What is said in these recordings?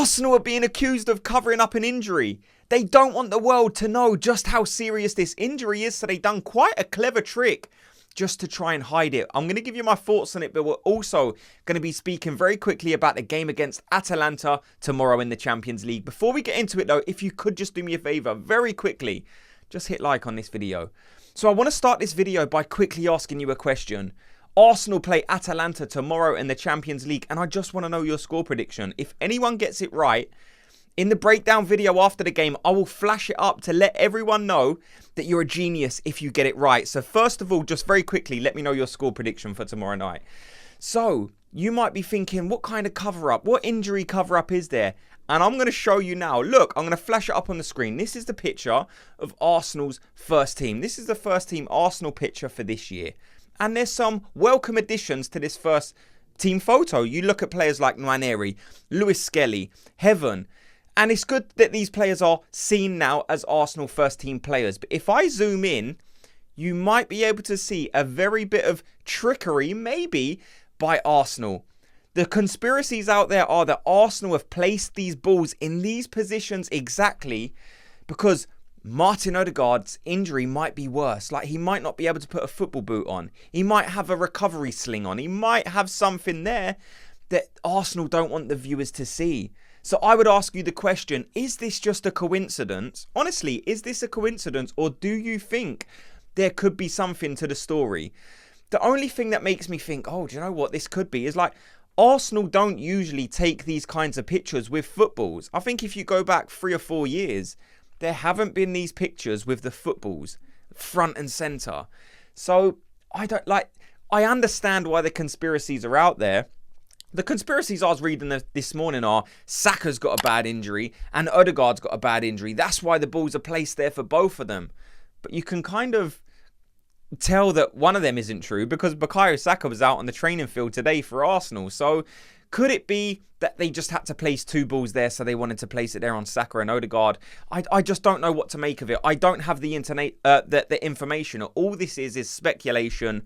Arsenal are being accused of covering up an injury. They don't want the world to know just how serious this injury is, so they've done quite a clever trick just to try and hide it. I'm going to give you my thoughts on it, but we're also going to be speaking very quickly about the game against Atalanta tomorrow in the Champions League. Before we get into it though, if you could just do me a favour, very quickly, just hit like on this video. So I want to start this video by quickly asking you a question. Arsenal play Atalanta tomorrow in the Champions League, and I just want to know your score prediction. If anyone gets it right, in the breakdown video after the game, I will flash it up to let everyone know that you're a genius if you get it right. So first of all, just very quickly, let me know your score prediction for tomorrow night. So you might be thinking, what kind of cover-up, what injury cover-up is there? And I'm going to show you now. Look, I'm going to flash it up on the screen. This is the picture of Arsenal's first team. This is the first team Arsenal picture for this year. And there's some welcome additions to this first team photo. You look at players like Nwaneri, Lewis Skelly, Heaven. And it's good that these players are seen now as Arsenal first team players. But if I zoom in, you might be able to see a very bit of trickery, maybe, by Arsenal. The conspiracies out there are that Arsenal have placed these balls in these positions exactly because Martin Odegaard's injury might be worse. Like, he might not be able to put a football boot on. He might have a recovery sling on. He might have something there that Arsenal don't want the viewers to see. So I would ask you the question, is this just a coincidence? Honestly, is this a coincidence, or do you think there could be something to the story? The only thing that makes me think, oh, do you know what this could be, is like, Arsenal don't usually take these kinds of pictures with footballs. I think if you go back 3 or 4 years, there haven't been these pictures with the footballs front and centre. So I understand why the conspiracies are out there. The conspiracies I was reading this morning are Saka's got a bad injury and Odegaard's got a bad injury. That's why the balls are placed there for both of them. But you can kind of tell that one of them isn't true because Bukayo Saka was out on the training field today for Arsenal. So could it be that they just had to place 2 balls there, so they wanted to place it there on Saka and Odegaard? I just don't know what to make of it. I don't have the information. All this is speculation.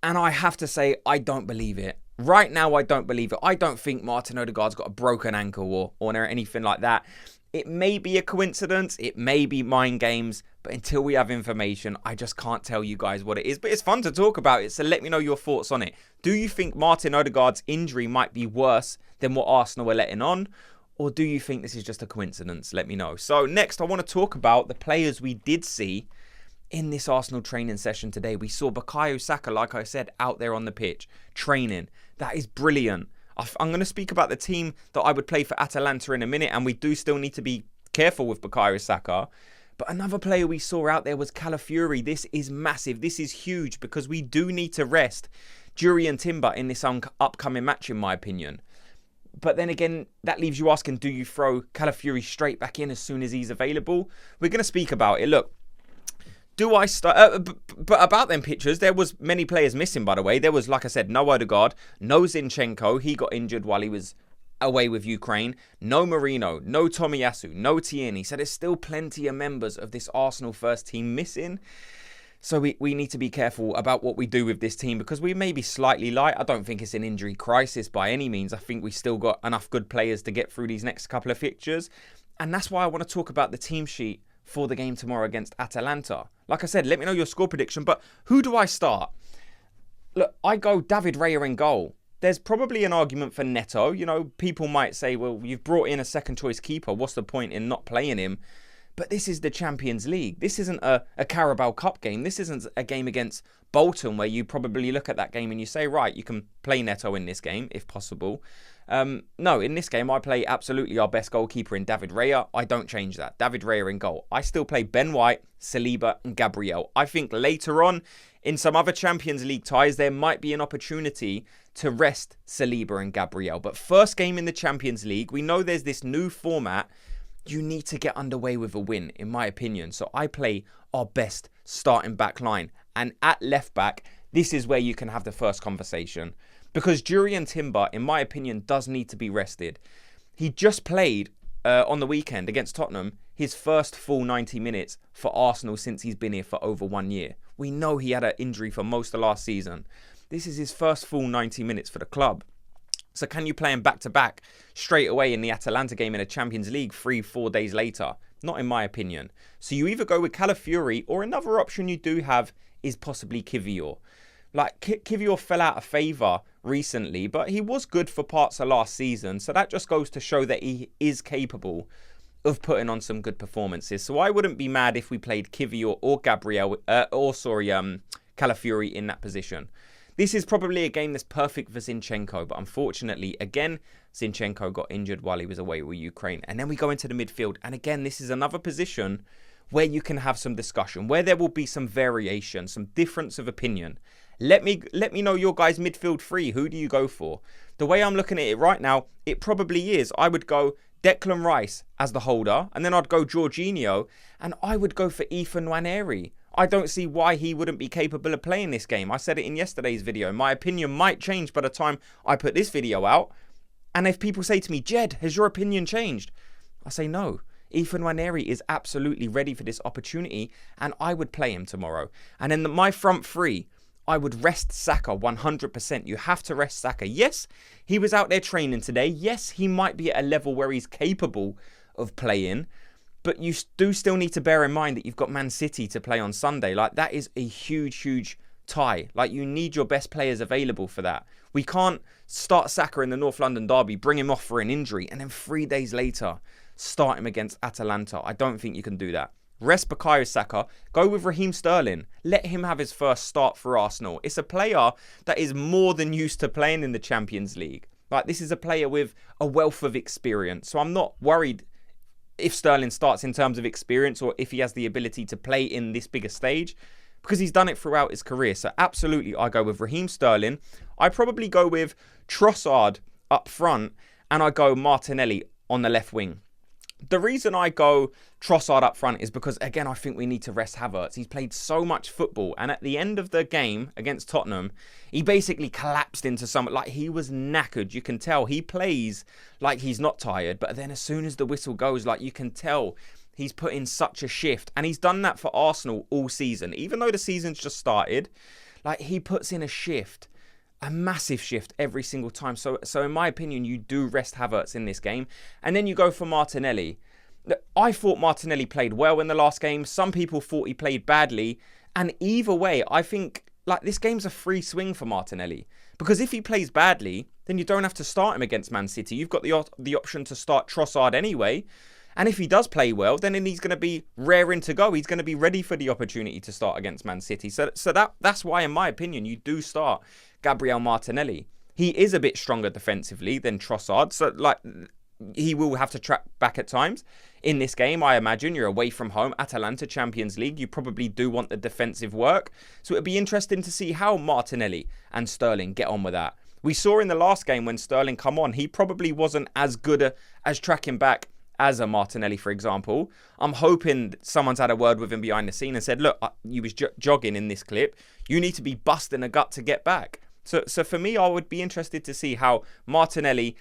And I have to say, I don't believe it. Right now, I don't believe it. I don't think Martin Odegaard's got a broken ankle or anything like that. It may be a coincidence. It may be mind games. But until we have information, I just can't tell you guys what it is. But it's fun to talk about it. So let me know your thoughts on it. Do you think Martin Odegaard's injury might be worse than what Arsenal are letting on? Or do you think this is just a coincidence? Let me know. So next, I want to talk about the players we did see in this Arsenal training session today. We saw Bukayo Saka, like I said, out there on the pitch, training. That is brilliant. I'm going to speak about the team that I would play for Atalanta in a minute, and we do still need to be careful with Bukayo Saka. But another player we saw out there was Calafiori. This is massive. This is huge because we do need to rest Jorginho and Timber in this upcoming match, in my opinion. But then again, that leaves you asking, do you throw Calafiori straight back in as soon as he's available? We're going to speak about it. Look. Do I start? But about them pictures, there was many players missing, by the way. There was, like I said, no Odegaard, no Zinchenko. He got injured while he was away with Ukraine. No Marino, no Tomiyasu, no Tierney. So there's still plenty of members of this Arsenal first team missing. So we need to be careful about what we do with this team because we may be slightly light. I don't think it's an injury crisis by any means. I think we still got enough good players to get through these next couple of fixtures. And that's why I want to talk about the team sheet for the game tomorrow against Atalanta. Like I said, let me know your score prediction, but who do I start? Look, I go David Raya in goal. There's probably an argument for Neto. You know, people might say, well, you've brought in a second choice keeper. What's the point in not playing him? But this is the Champions League. This isn't a Carabao Cup game. This isn't a game against Bolton where you probably look at that game and you say, right, you can play Neto in this game if possible. No, in this game, I play absolutely our best goalkeeper in David Raya. I don't change that. David Raya in goal. I still play Ben White, Saliba and Gabriel. I think later on, in some other Champions League ties, there might be an opportunity to rest Saliba and Gabriel. But first game in the Champions League, we know there's this new format. You need to get underway with a win, in my opinion. So I play our best starting back line. And at left back, this is where you can have the first conversation. Because Jorginho and Timber, in my opinion, does need to be rested. He just played on the weekend against Tottenham his first full 90 minutes for Arsenal since he's been here for over 1 year. We know he had an injury for most of last season. This is his first full 90 minutes for the club. So can you play him back-to-back straight away in the Atalanta game in a Champions League 3-4 days later? Not in my opinion. So you either go with Calafiori, or another option you do have is possibly Kiwior. Like, Kiwior fell out of favour recently, but he was good for parts of last season. So that just goes to show that he is capable of putting on some good performances. So I wouldn't be mad if we played Kiwior or Gabriel, Calafiori in that position. This is probably a game that's perfect for Zinchenko, but unfortunately, again, Zinchenko got injured while he was away with Ukraine. And then we go into the midfield. And again, this is another position where you can have some discussion, where there will be some variation, some difference of opinion. Let me know your guys' midfield three. Who do you go for? The way I'm looking at it right now, it probably is. I would go Declan Rice as the holder, and then I'd go Jorginho, and I would go for ethen Nwaneri. I don't see why he wouldn't be capable of playing this game. I said it in yesterday's video. My opinion might change by the time I put this video out. And if people say to me, Jedd, has your opinion changed? I say no. ethen Nwaneri is absolutely ready for this opportunity, and I would play him tomorrow. And then my front three, I would rest Saka 100%. You have to rest Saka. Yes, he was out there training today. Yes, he might be at a level where he's capable of playing. But you do still need to bear in mind that you've got Man City to play on Sunday. Like, that is a huge, huge tie. Like, you need your best players available for that. We can't start Saka in the North London derby, bring him off for an injury, and then 3 days later start him against Atalanta. I don't think you can do that. Rest Bukayo Saka. Go with Raheem Sterling. Let him have his first start for Arsenal. It's a player that is more than used to playing in the Champions League. Like, this is a player with a wealth of experience. So I'm not worried if Sterling starts in terms of experience, or if he has the ability to play in this bigger stage, because he's done it throughout his career. So absolutely, I go with Raheem Sterling. I probably go with Trossard up front, and I go Martinelli on the left wing. The reason I go Trossard up front is because, again, I think we need to rest Havertz. He's played so much football, and at the end of the game against Tottenham, he basically collapsed into like, he was knackered. You can tell he plays like he's not tired, but then as soon as the whistle goes, like, you can tell he's put in such a shift, and he's done that for Arsenal all season. Even though the season's just started, like, he puts in a shift. A massive shift every single time. So in my opinion, you do rest Havertz in this game. And then you go for Martinelli. I thought Martinelli played well in the last game. Some people thought he played badly. And either way, I think, like, this game's a free swing for Martinelli. Because if he plays badly, then you don't have to start him against Man City. You've got the option to start Trossard anyway. And if he does play well, then he's going to be raring to go. He's going to be ready for the opportunity to start against Man City. So that's why, in my opinion, you do start Gabriel Martinelli. He is a bit stronger defensively than Trossard. So, like, he will have to track back at times. In this game, I imagine you're away from home, Atalanta, Champions League. You probably do want the defensive work. So it'd be interesting to see how Martinelli and Sterling get on with that. We saw in the last game when Sterling come on, he probably wasn't as good as tracking back as a Martinelli, for example. I'm hoping someone's had a word with him behind the scene and said, look, you was jogging in this clip. You need to be busting a gut to get back. So for me, I would be interested to see how Martinelli,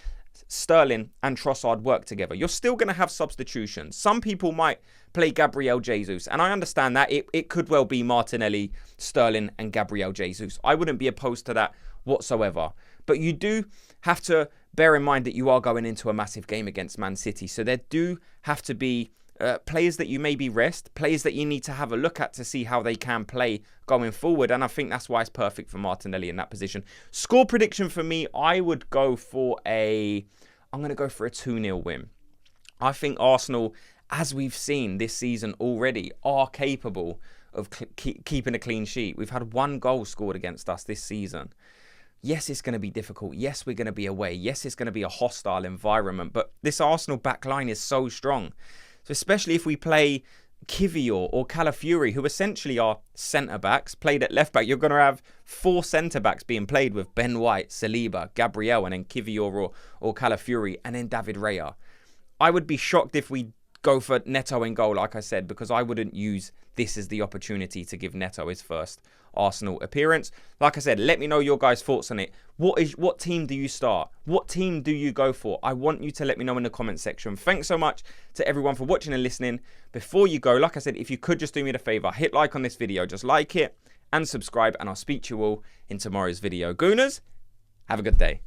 Sterling and Trossard work together. You're still going to have substitutions. Some people might play Gabriel Jesus, and I understand that. It could well be Martinelli, Sterling and Gabriel Jesus. I wouldn't be opposed to that whatsoever. But you do have to bear in mind that you are going into a massive game against Man City. So there do have to be players that you maybe rest, players that you need to have a look at to see how they can play going forward. And I think that's why it's perfect for Martinelli in that position. Score prediction for me, I would go for I'm going to go for a 2-0 win. I think Arsenal, as we've seen this season already, are capable of keeping a clean sheet. We've had 1 goal scored against us this season. Yes, it's going to be difficult. Yes, we're going to be away. Yes, it's going to be a hostile environment. But this Arsenal back line is so strong. So especially if we play Kiwior or Calafiori, who essentially are centre-backs, played at left-back, you're going to have 4 centre-backs being played with Ben White, Saliba, Gabriel, and then Kiwior or Calafiori, and then David Raya. I would be shocked if we go for Neto in goal, like I said, because I wouldn't use this as the opportunity to give Neto his first Arsenal appearance. Like I said, let me know your guys' thoughts on it. What team do you start? What team do you go for? I want you to let me know in the comment section. Thanks so much to everyone for watching and listening. Before you go, like I said, if you could just do me a favor, hit like on this video, just like it and subscribe, and I'll speak to you all in tomorrow's video. Gooners, have a good day.